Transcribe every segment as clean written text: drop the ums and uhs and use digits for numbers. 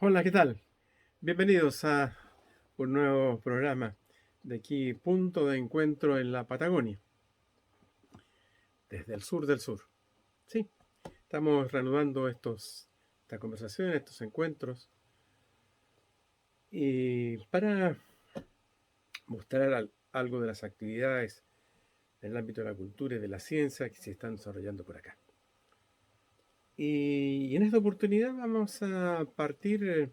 Hola, ¿qué tal? Bienvenidos a un nuevo programa de aquí, punto de encuentro en la Patagonia, desde el sur del sur. Sí, estamos reanudando esta conversación, estos encuentros, y para mostrar algo de las actividades en el ámbito de la cultura y de la ciencia que se están desarrollando por acá. Y en esta oportunidad vamos a partir,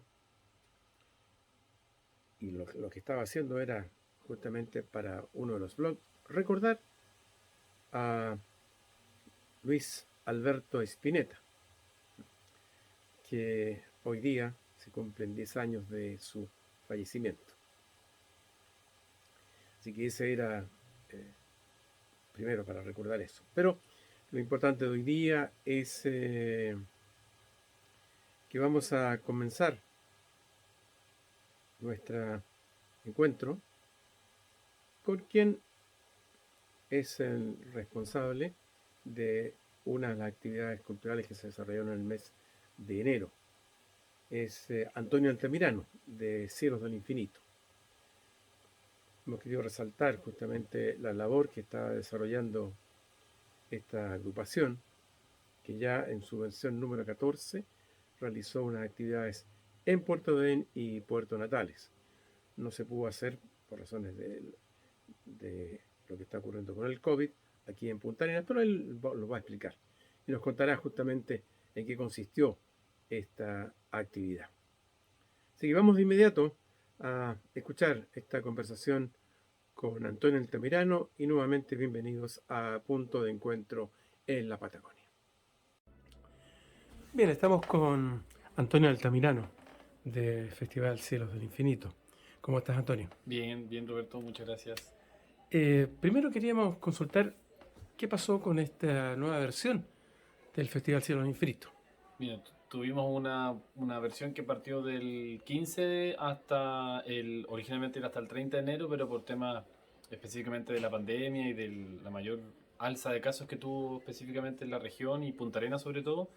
y lo que estaba haciendo era justamente para uno de los blogs, recordar a Luis Alberto Spinetta, que hoy día se cumplen 10 años de su fallecimiento. Así que ese era primero para recordar eso. Pero lo importante de hoy día es que vamos a comenzar nuestro encuentro con quien es el responsable de una de las actividades culturales que se desarrollaron en el mes de enero. Es Antonio Altamirano, de Cielos del Infinito. Hemos querido resaltar justamente la labor que está desarrollando esta agrupación, que ya en su versión número 14 realizó unas actividades en Puerto Ordén y Puerto Natales. No se pudo hacer por razones de lo que está ocurriendo con el COVID aquí en Punta Arenas, pero él lo va a explicar y nos contará justamente en qué consistió esta actividad. Así que vamos de inmediato a escuchar esta conversación con Antonio Altamirano y nuevamente bienvenidos a Punto de Encuentro en la Patagonia. Bien, estamos con Antonio Altamirano del Festival Cielos del Infinito. ¿Cómo estás, Antonio? Bien, bien Roberto, muchas gracias. Primero queríamos consultar qué pasó con esta nueva versión del Festival Cielos del Infinito. Mira, tuvimos una versión que partió del 15 hasta originalmente era hasta el 30 de enero, pero por temas específicamente de la pandemia y de la mayor alza de casos que tuvo específicamente en la región y Punta Arenas sobre todo,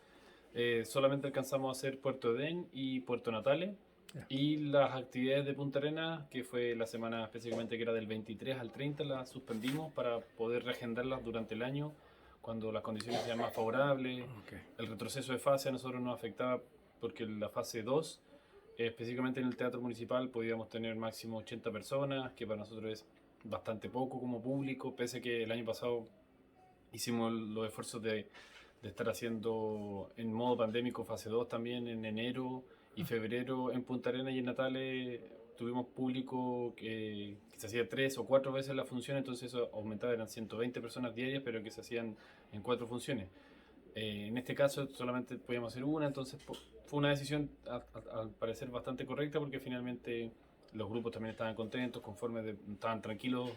solamente alcanzamos a hacer Puerto Edén y Puerto Natales. Ya. Y las actividades de Punta Arenas, que fue la semana específicamente que era del 23 al 30, las suspendimos para poder reagendarlas durante el año cuando las condiciones sean más favorables. Okay. El retroceso de fase a nosotros nos afectaba porque la fase 2, específicamente en el Teatro Municipal, podíamos tener máximo 80 personas, que para nosotros es bastante poco como público, pese a que el año pasado hicimos los esfuerzos de estar haciendo en modo pandémico fase 2 también en enero y febrero en Punta Arenas y en Natales. Tuvimos público que se hacía 3 o 4 veces la función, entonces eso aumentaba, eran 120 personas diarias, pero que se hacían en 4 funciones. En este caso solamente podíamos hacer una, entonces fue una decisión al parecer bastante correcta porque finalmente los grupos también estaban contentos, conformes, estaban tranquilos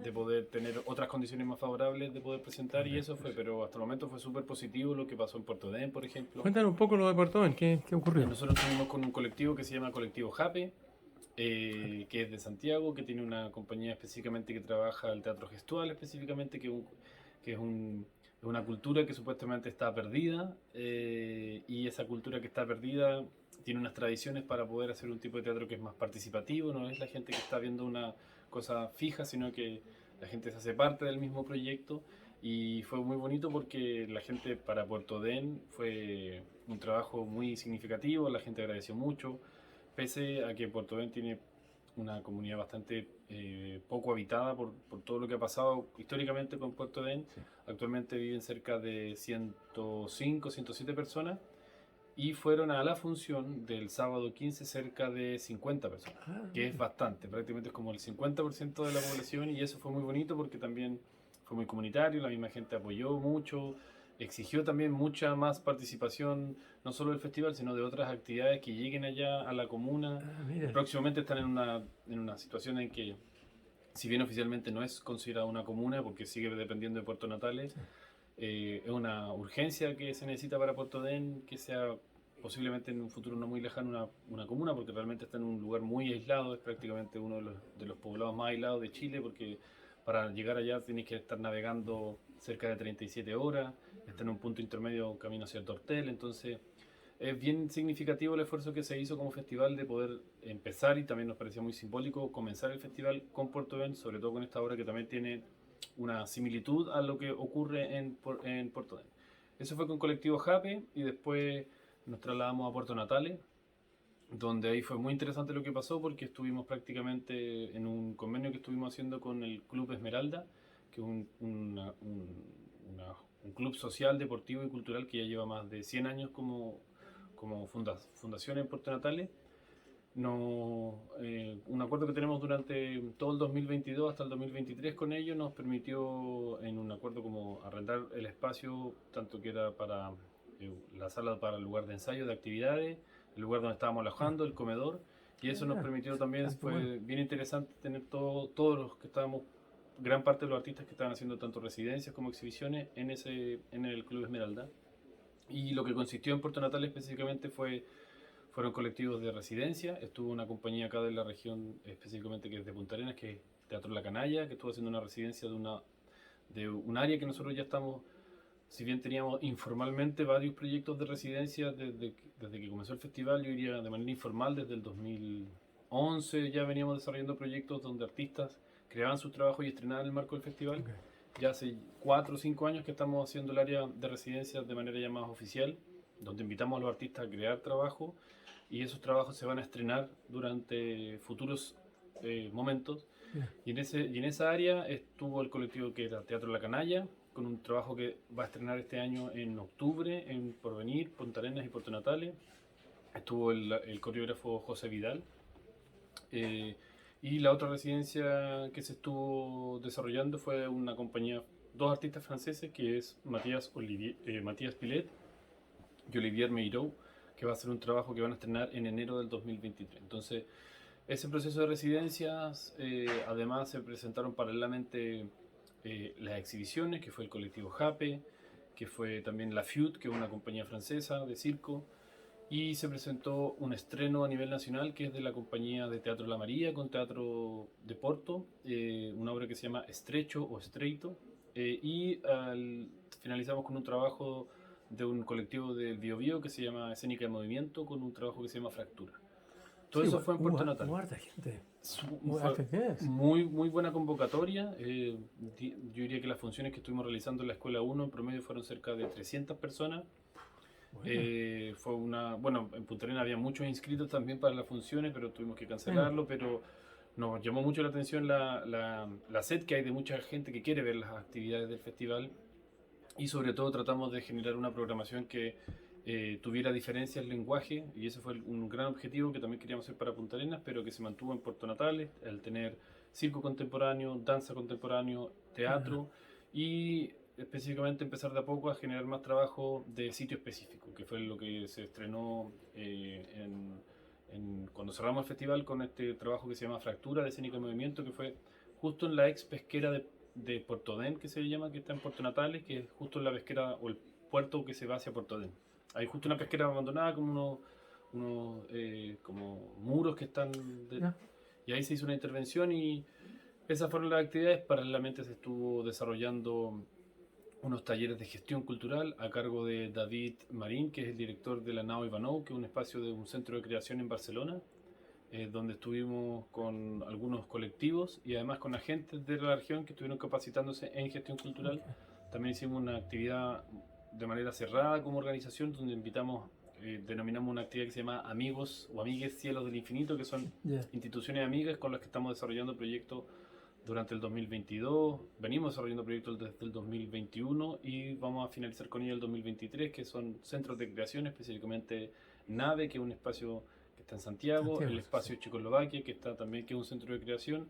de poder tener otras condiciones más favorables de poder presentar y eso fue, pero hasta el momento fue súper positivo lo que pasó en Puerto Edén, por ejemplo. Cuéntanos un poco lo de Puerto Ordén, ¿qué ocurrió? Nosotros estuvimos con un colectivo que se llama Colectivo Jape, que es de Santiago, que tiene una compañía específicamente que trabaja el teatro gestual específicamente, que es una cultura que supuestamente está perdida, y esa cultura que está perdida tiene unas tradiciones para poder hacer un tipo de teatro que es más participativo, no es la gente que está viendo una cosa fija, sino que la gente se hace parte del mismo proyecto y fue muy bonito porque la gente para Puerto Den fue un trabajo muy significativo, la gente agradeció mucho, pese a que Puerto Den tiene una comunidad bastante poco habitada por todo lo que ha pasado históricamente con Puerto Den. Sí. Actualmente viven cerca de 105, 107 personas y fueron a la función del sábado 15 cerca de 50 personas, que es bastante, prácticamente es como el 50% de la población y eso fue muy bonito porque también fue muy comunitario, la misma gente apoyó mucho, exigió también mucha más participación, no solo del festival, sino de otras actividades que lleguen allá a la comuna. Mira. Próximamente están en una situación en que, si bien oficialmente no es considerada una comuna, porque sigue dependiendo de Puerto Natales, Sí. es una urgencia que se necesita para Puerto Den, que sea posiblemente en un futuro no muy lejano una comuna, porque realmente está en un lugar muy aislado, es prácticamente uno de los poblados más aislados de Chile, porque para llegar allá tienes que estar navegando cerca de 37 horas, está en un punto intermedio camino hacia el Tortel, entonces es bien significativo el esfuerzo que se hizo como festival de poder empezar, y también nos parecía muy simbólico comenzar el festival con Puerto Montt, sobre todo con esta obra que también tiene una similitud a lo que ocurre en Puerto Montt. Eso fue con Colectivo Jape, y después nos trasladamos a Puerto Natales, donde ahí fue muy interesante lo que pasó, porque estuvimos prácticamente en un convenio que estuvimos haciendo con el Club Esmeralda, que es un club social, deportivo y cultural que ya lleva más de 100 años como fundación en Puerto Natales. No, un acuerdo que tenemos durante todo el 2022 hasta el 2023 con ellos nos permitió, en un acuerdo, como arrendar el espacio, tanto que era para la sala para el lugar de ensayo de actividades, el lugar donde estábamos alojando, el comedor, y eso nos permitió también, fue bien interesante tener todos los que estábamos, gran parte de los artistas que estaban haciendo tanto residencias como exhibiciones en el Club Esmeralda. Y lo que consistió en Puerto Natal específicamente fueron colectivos de residencia. Estuvo una compañía acá de la región, específicamente que es de Punta Arenas, que es Teatro La Canalla, que estuvo haciendo una residencia de un área que nosotros ya estamos, si bien teníamos informalmente varios proyectos de residencia desde que comenzó el festival, yo diría de manera informal desde el 2011 ya veníamos desarrollando proyectos donde artistas creaban sus trabajos y estrenaban en el marco del festival. Okay. Ya hace 4 o 5 años que estamos haciendo el área de residencia de manera ya más oficial, donde invitamos a los artistas a crear trabajo, y esos trabajos se van a estrenar durante futuros momentos. Yeah. Y en esa área estuvo el colectivo que era Teatro La Canalla, con un trabajo que va a estrenar este año en octubre en Porvenir, Punta Arenas y Puerto Natales. Estuvo el coreógrafo José Vidal. Y la otra residencia que se estuvo desarrollando fue una compañía, dos artistas franceses, que es Matías Pilet y Olivier Meirou, que va a hacer un trabajo que van a estrenar en enero del 2023. Entonces, ese proceso de residencias, además se presentaron paralelamente las exhibiciones, que fue el colectivo Jape, que fue también La Feud, que es una compañía francesa de circo, y se presentó un estreno a nivel nacional que es de la compañía de Teatro La María con Teatro de Porto, una obra que se llama Estrecho o Estreito, y finalizamos con un trabajo de un colectivo del Biobío que se llama Escénica de Movimiento, con un trabajo que se llama Fractura. Todo eso fue en Puerto Natal. Muy buena convocatoria. Yo diría que las funciones que estuvimos realizando en la Escuela 1 en promedio fueron cerca de 300 personas. Bueno, en Punta Arenas había muchos inscritos también para las funciones, pero tuvimos que cancelarlo. Pero nos llamó mucho la atención la sed que hay de mucha gente que quiere ver las actividades del festival, y sobre todo tratamos de generar una programación que tuviera diferencias en lenguaje, y ese fue un gran objetivo que también queríamos hacer para Punta Arenas, pero que se mantuvo en Puerto Natales, al tener circo contemporáneo, danza contemporáneo, teatro, y específicamente empezar de a poco a generar más trabajo de sitio específico, que fue lo que se estrenó cuando cerramos el festival con este trabajo que se llama Fractura de Escénica de Movimiento, que fue justo en la ex pesquera de Puerto Dén, que se llama, que está en Puerto Natales, que es justo en la pesquera o el puerto que se va hacia Puerto Dén. Hay justo una pesquera abandonada, como unos como muros que están... Y ahí se hizo una intervención, y esas fueron las actividades. Paralelamente se estuvo desarrollando unos talleres de gestión cultural a cargo de David Marín, que es el director de la Nao Ivanov, que es un espacio de un centro de creación en Barcelona, donde estuvimos con algunos colectivos y además con agentes de la región que estuvieron capacitándose en gestión cultural. También hicimos una actividad de manera cerrada como organización, donde denominamos una actividad que se llama Amigos o Amigues Cielos del Infinito, que son instituciones amigas con las que estamos desarrollando proyectos durante el 2022, venimos desarrollando proyectos desde el 2021 y vamos a finalizar con ellos el 2023, que son centros de creación, específicamente Nave, que es un espacio que está en Santiago, el espacio Checoslovaquia, que está también, que es un centro de creación,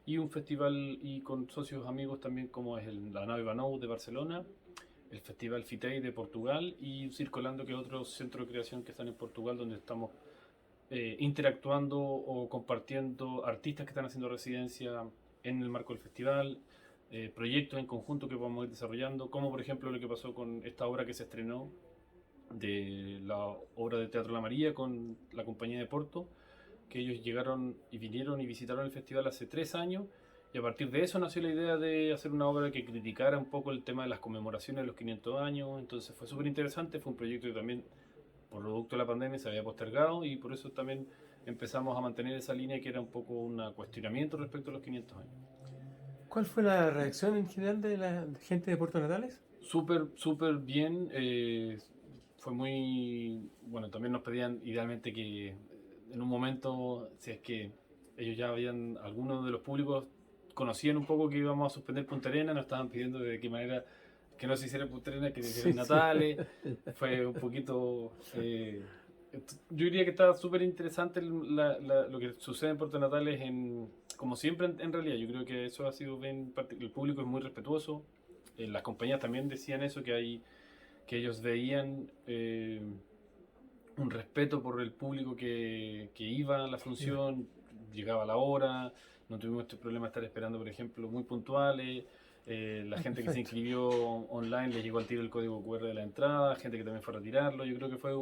y un festival y con socios amigos también, como es la Nave Ivanov de Barcelona, el Festival Fitei de Portugal, y Circolando, que es otro centro de creación que están en Portugal, donde estamos interactuando o compartiendo artistas que están haciendo residencia en el marco del festival, proyectos en conjunto que vamos a ir desarrollando, como por ejemplo lo que pasó con esta obra que se estrenó, de la obra de Teatro La María con la compañía de Porto, que ellos llegaron y vinieron y visitaron el festival hace 3 años, y a partir de eso nació la idea de hacer una obra que criticara un poco el tema de las conmemoraciones de los 500 años. Entonces fue súper interesante, fue un proyecto que también producto de la pandemia se había postergado y por eso también empezamos a mantener esa línea que era un poco un cuestionamiento respecto a los 500 años. ¿Cuál fue la reacción en general de la gente de Puerto Natales? Súper, súper bien. Fue muy... Bueno, también nos pedían idealmente que en un momento, si es que ellos ya habían, algunos de los públicos conocían un poco que íbamos a suspender Punta Arenas, nos estaban pidiendo de qué manera que no se hiciera en Punta Arenas, que se hiciera en Sí, sí. Natales. Fue un poquito... yo diría que está súper interesante lo que sucede en Puerto Natales, como siempre en realidad. Yo creo que eso ha sido bien... El público es muy respetuoso. Las compañías también decían eso, que ellos veían un respeto por el público que iba a la función, llegaba a la hora, no tuvimos este problema de estar esperando, por ejemplo, muy puntuales. La gente que se Perfecto. inscribió online le llegó al tiro el código QR de la entrada, gente que también fue a retirarlo. Yo creo que fue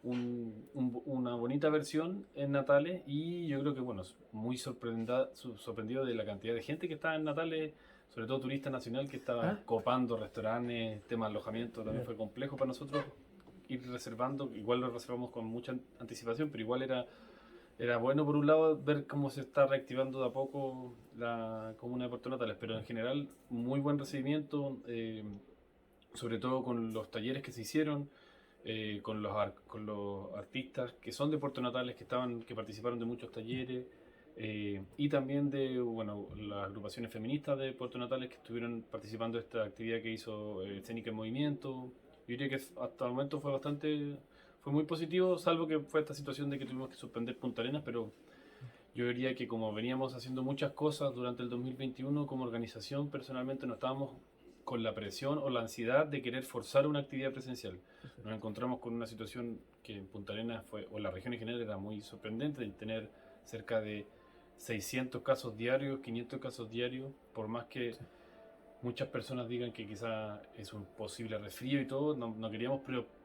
una bonita versión en Natales y yo creo que, bueno, muy sorprendido de la cantidad de gente que estaba en Natales, sobre todo turista nacional que estaba Ah, copando restaurantes, tema de alojamiento, también ya. fue complejo para nosotros ir reservando, igual lo reservamos con mucha anticipación, pero igual era bueno por un lado ver cómo se está reactivando de a poco la comuna de Puerto Natales, pero en general muy buen recibimiento, sobre todo con los talleres que se hicieron, con los artistas que son de Puerto Natales, que participaron de muchos talleres, y también de bueno, las agrupaciones feministas de Puerto Natales que estuvieron participando de esta actividad que hizo Escénica en Movimiento. Yo diría que hasta el momento fue muy positivo, salvo que fue esta situación de que tuvimos que suspender Punta Arenas, pero yo diría que como veníamos haciendo muchas cosas durante el 2021 como organización, personalmente no estábamos con la presión o la ansiedad de querer forzar una actividad presencial. Nos encontramos con una situación que en Punta Arenas o en la región en general era muy sorprendente, de tener cerca de 600 casos diarios, 500 casos diarios, por más que muchas personas digan que quizá es un posible resfrío y todo, no queríamos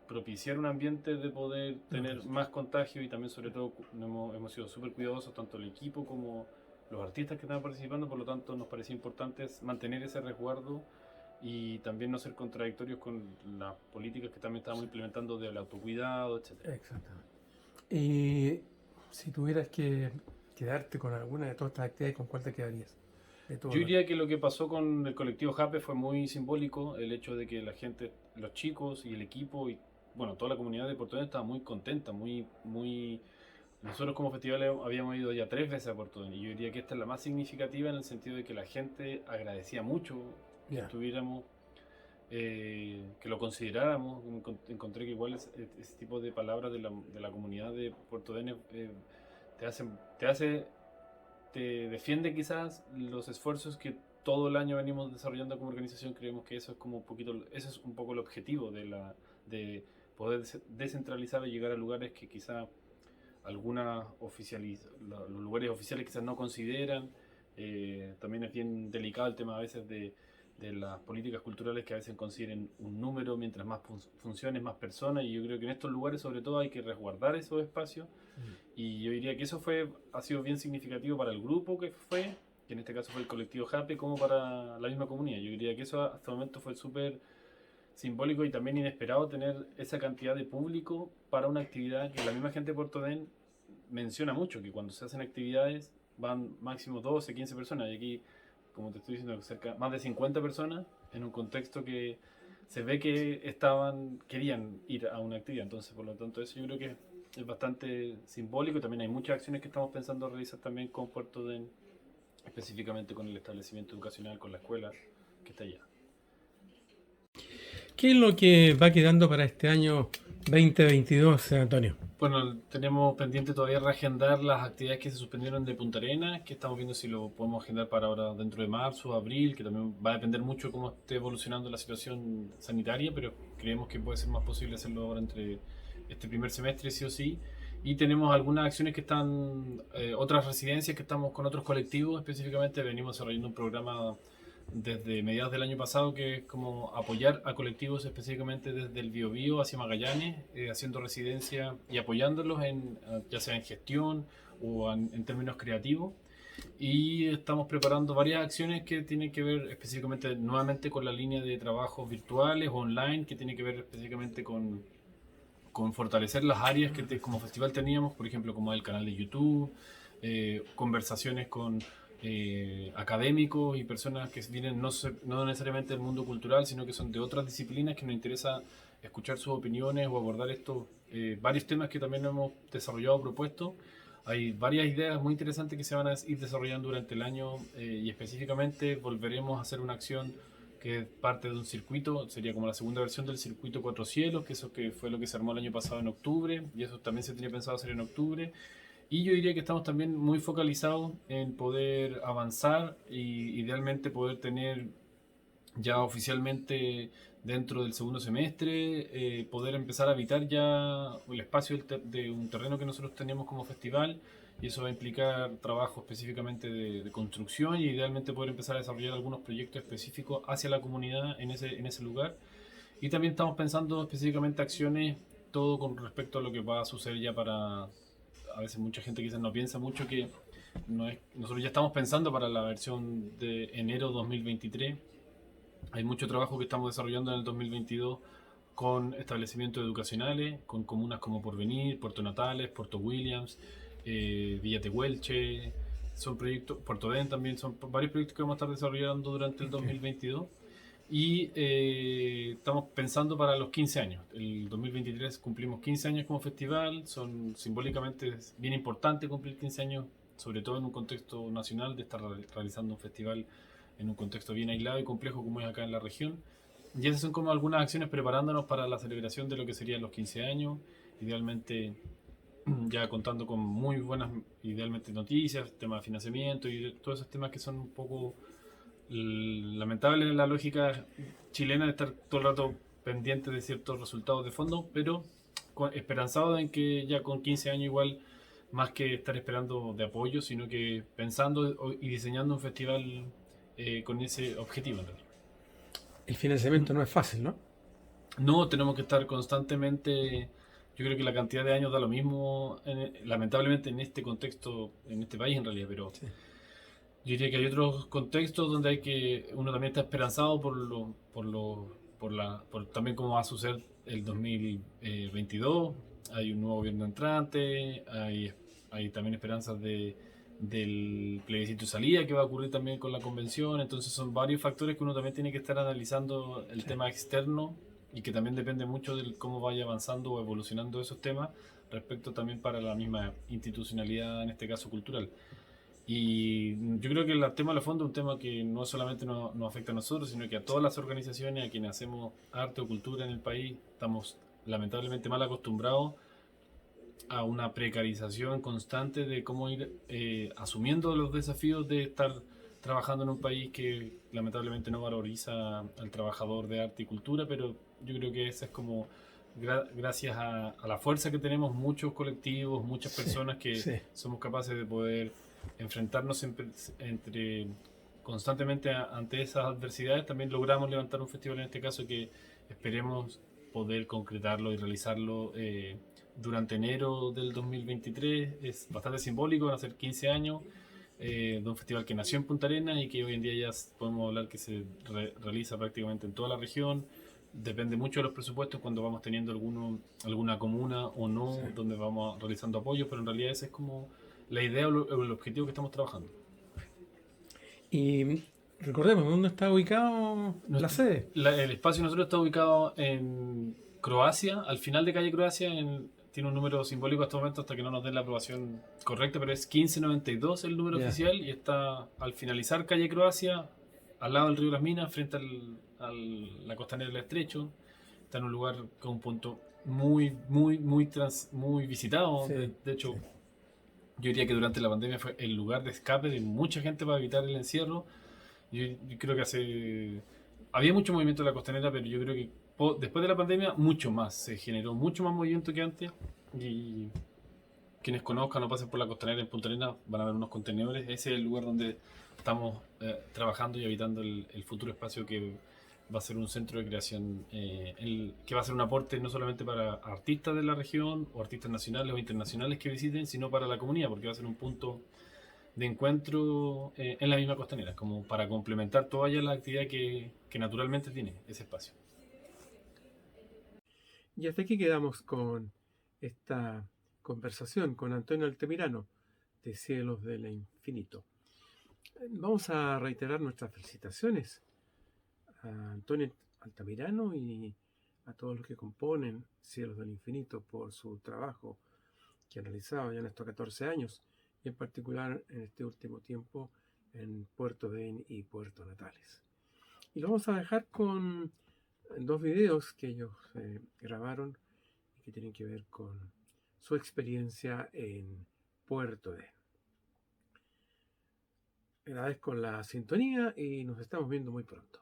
propiciar un ambiente de poder No, tener más contagio y también sobre todo hemos sido súper cuidadosos, tanto el equipo como los artistas que estaban participando, por lo tanto nos parecía importante mantener ese resguardo y también no ser contradictorios con las políticas que también estábamos implementando del autocuidado, etcétera. exactamente. Y si tuvieras que quedarte con alguna de todas estas actividades, ¿con cuál te quedarías? De Yo todas las... diría que lo que pasó con el colectivo JAPE fue muy simbólico, el hecho de que la gente, los chicos y el equipo y bueno, toda la comunidad de Puerto Montt estaba muy contenta, muy... Nosotros como festival habíamos ido ya 3 veces a Puerto Montt y yo diría que esta es la más significativa en el sentido de que la gente agradecía mucho que Ya. estuviéramos, que lo consideráramos. Encontré que igual ese tipo de palabras de la comunidad de Puerto Montt te hacen, te hace te defiende quizás los esfuerzos que todo el año venimos desarrollando como organización. Creemos que eso es como un poquito, ese es un poco el objetivo de poder descentralizar y llegar a lugares que quizá los lugares oficiales quizás no consideran. También es bien delicado el tema a veces de las políticas culturales que a veces consideren un número, mientras más funciones, más personas, y yo creo que en estos lugares sobre todo hay que resguardar esos espacios y yo diría que eso ha sido bien significativo para el grupo que en este caso fue el colectivo JAPE, como para la misma comunidad. Yo diría que eso hasta el momento fue súper simbólico y también inesperado tener esa cantidad de público para una actividad que la misma gente de Puerto Den menciona mucho, que cuando se hacen actividades van máximo 12, 15 personas y aquí, como te estoy diciendo, más de 50 personas en un contexto que se ve que querían ir a una actividad. Entonces, por lo tanto, eso yo creo que es bastante simbólico y también hay muchas acciones que estamos pensando realizar también con Puerto Den, específicamente con el establecimiento educacional, con la escuela que está allá. ¿Qué es lo que va quedando para este año 2022, Antonio? Bueno, tenemos pendiente todavía reagendar las actividades que se suspendieron de Punta Arenas, que estamos viendo si lo podemos agendar para ahora dentro de marzo, abril, que también va a depender mucho de cómo esté evolucionando la situación sanitaria, pero creemos que puede ser más posible hacerlo ahora entre este primer semestre, sí o sí. Y tenemos algunas acciones que están, otras residencias que estamos con otros colectivos, específicamente venimos desarrollando un programa desde mediados del año pasado, que es como apoyar a colectivos específicamente desde el Biobío hacia Magallanes, haciendo residencia y apoyándolos ya sea en gestión o en términos creativos. Y estamos preparando varias acciones que tienen que ver específicamente nuevamente con la línea de trabajos virtuales o online, que tiene que ver específicamente con con fortalecer las áreas que como festival teníamos, por ejemplo, como el canal de YouTube, conversaciones con académicos y personas que vienen no necesariamente del mundo cultural, sino que son de otras disciplinas que nos interesa escuchar sus opiniones o abordar estos varios temas que también hemos desarrollado o propuesto. Hay varias ideas muy interesantes que se van a ir desarrollando durante el año y específicamente volveremos a hacer una acción que es parte de un circuito, sería como la segunda versión del circuito Cuatro Cielos, que eso que fue lo que se armó el año pasado en octubre, y eso también se tenía pensado hacer en octubre. Y yo diría que estamos también muy focalizados en poder avanzar y idealmente poder tener ya oficialmente dentro del segundo semestre, poder empezar a habitar ya el espacio de un terreno que nosotros teníamos como festival, y eso va a implicar trabajo específicamente de construcción y idealmente poder empezar a desarrollar algunos proyectos específicos hacia la comunidad en ese lugar. Y también estamos pensando específicamente acciones, todo con respecto a lo que va a suceder ya para... A veces mucha gente quizás no piensa mucho que nosotros ya estamos pensando para la versión de enero 2023. Hay mucho trabajo que estamos desarrollando en el 2022 con establecimientos educacionales, con comunas como Porvenir, Puerto Natales, Puerto Williams, Villa Tehuelche, son proyectos, Puerto Den también, son varios proyectos que vamos a estar desarrollando durante el 2022. Y estamos pensando para los 15 años. El 2023 cumplimos 15 años como festival, son simbólicamente bien importante cumplir 15 años, sobre todo en un contexto nacional, de estar realizando un festival en un contexto bien aislado y complejo como es acá en la región. Y esas son como algunas acciones preparándonos para la celebración de lo que serían los 15 años, idealmente ya contando con muy buenas, idealmente noticias, temas de financiamiento y todos esos temas que son un poco lamentables en la lógica chilena de estar todo el rato pendiente de ciertos resultados de fondo, pero esperanzado en que ya con 15 años igual, más que estar esperando de apoyo, sino que pensando y diseñando un festival con ese objetivo en realidad. El financiamiento no es fácil, ¿no? No, tenemos que estar constantemente. Yo creo que la cantidad de años da lo mismo, lamentablemente en este contexto, en este país en realidad, pero Sí. yo diría que hay otros contextos donde hay que uno también está esperanzado por también cómo va a suceder el 2022. Hay un nuevo gobierno entrante, hay también esperanzas del plebiscito de salida que va a ocurrir también con la convención. Entonces son varios factores que uno también tiene que estar analizando el Sí. tema externo y que también depende mucho de cómo vaya avanzando o evolucionando esos temas respecto también para la misma institucionalidad, en este caso cultural. Y yo creo que el tema de fondo es un tema que no solamente nos afecta a nosotros, sino que a todas las organizaciones, a quienes hacemos arte o cultura en el país, estamos lamentablemente mal acostumbrados a una precarización constante de cómo ir asumiendo los desafíos de estar trabajando en un país que lamentablemente no valoriza al trabajador de arte y cultura, pero yo creo que esa es como gracias a la fuerza que tenemos muchos colectivos, muchas Sí, personas que sí. somos capaces de poder enfrentarnos entre constantemente ante esas adversidades, también logramos levantar un festival en este caso que esperemos poder concretarlo y realizarlo durante enero del 2023. Es bastante simbólico, van a ser 15 años de un festival que nació en Punta Arenas y que hoy en día ya podemos hablar que se realiza prácticamente en toda la región. Depende mucho de los presupuestos cuando vamos teniendo alguna comuna o no, Sí. donde vamos realizando apoyos, pero en realidad ese es como la idea o el objetivo que estamos trabajando. Y recordemos, ¿dónde está ubicado la sede? El espacio nosotros está ubicado en Croacia, al final de calle Croacia, tiene un número simbólico hasta el momento, hasta que no nos den la aprobación correcta, pero es 1592 el número Ya. oficial y está al finalizar calle Croacia, al lado del río Las Minas, frente la costanera del Estrecho. Está en un lugar con un punto muy visitado. Sí, De hecho, sí. yo diría que durante la pandemia fue el lugar de escape de mucha gente para evitar el encierro. Yo creo que había mucho movimiento en la costanera, pero yo creo que después de la pandemia mucho más. Se generó mucho más movimiento que antes. Y quienes conozcan o pasen por la costanera en Punta Arenas van a ver unos contenedores. Ese es el lugar donde estamos trabajando y habitando el futuro espacio que va a ser un centro de creación, que va a ser un aporte no solamente para artistas de la región o artistas nacionales o internacionales que visiten, sino para la comunidad, porque va a ser un punto de encuentro en la misma costanera, como para complementar toda ya la actividad que naturalmente tiene ese espacio. Y hasta aquí quedamos con esta conversación con Antonio Altamirano de Cielos del Infinito. Vamos a reiterar nuestras felicitaciones a Antonio Altamirano y a todos los que componen Cielos del Infinito por su trabajo que han realizado ya en estos 14 años, y en particular en este último tiempo en Puerto Vail y Puerto Natales. Y lo vamos a dejar con dos videos que ellos grabaron y que tienen que ver con su experiencia en Puerto Vail. Agradezco la sintonía y nos estamos viendo muy pronto.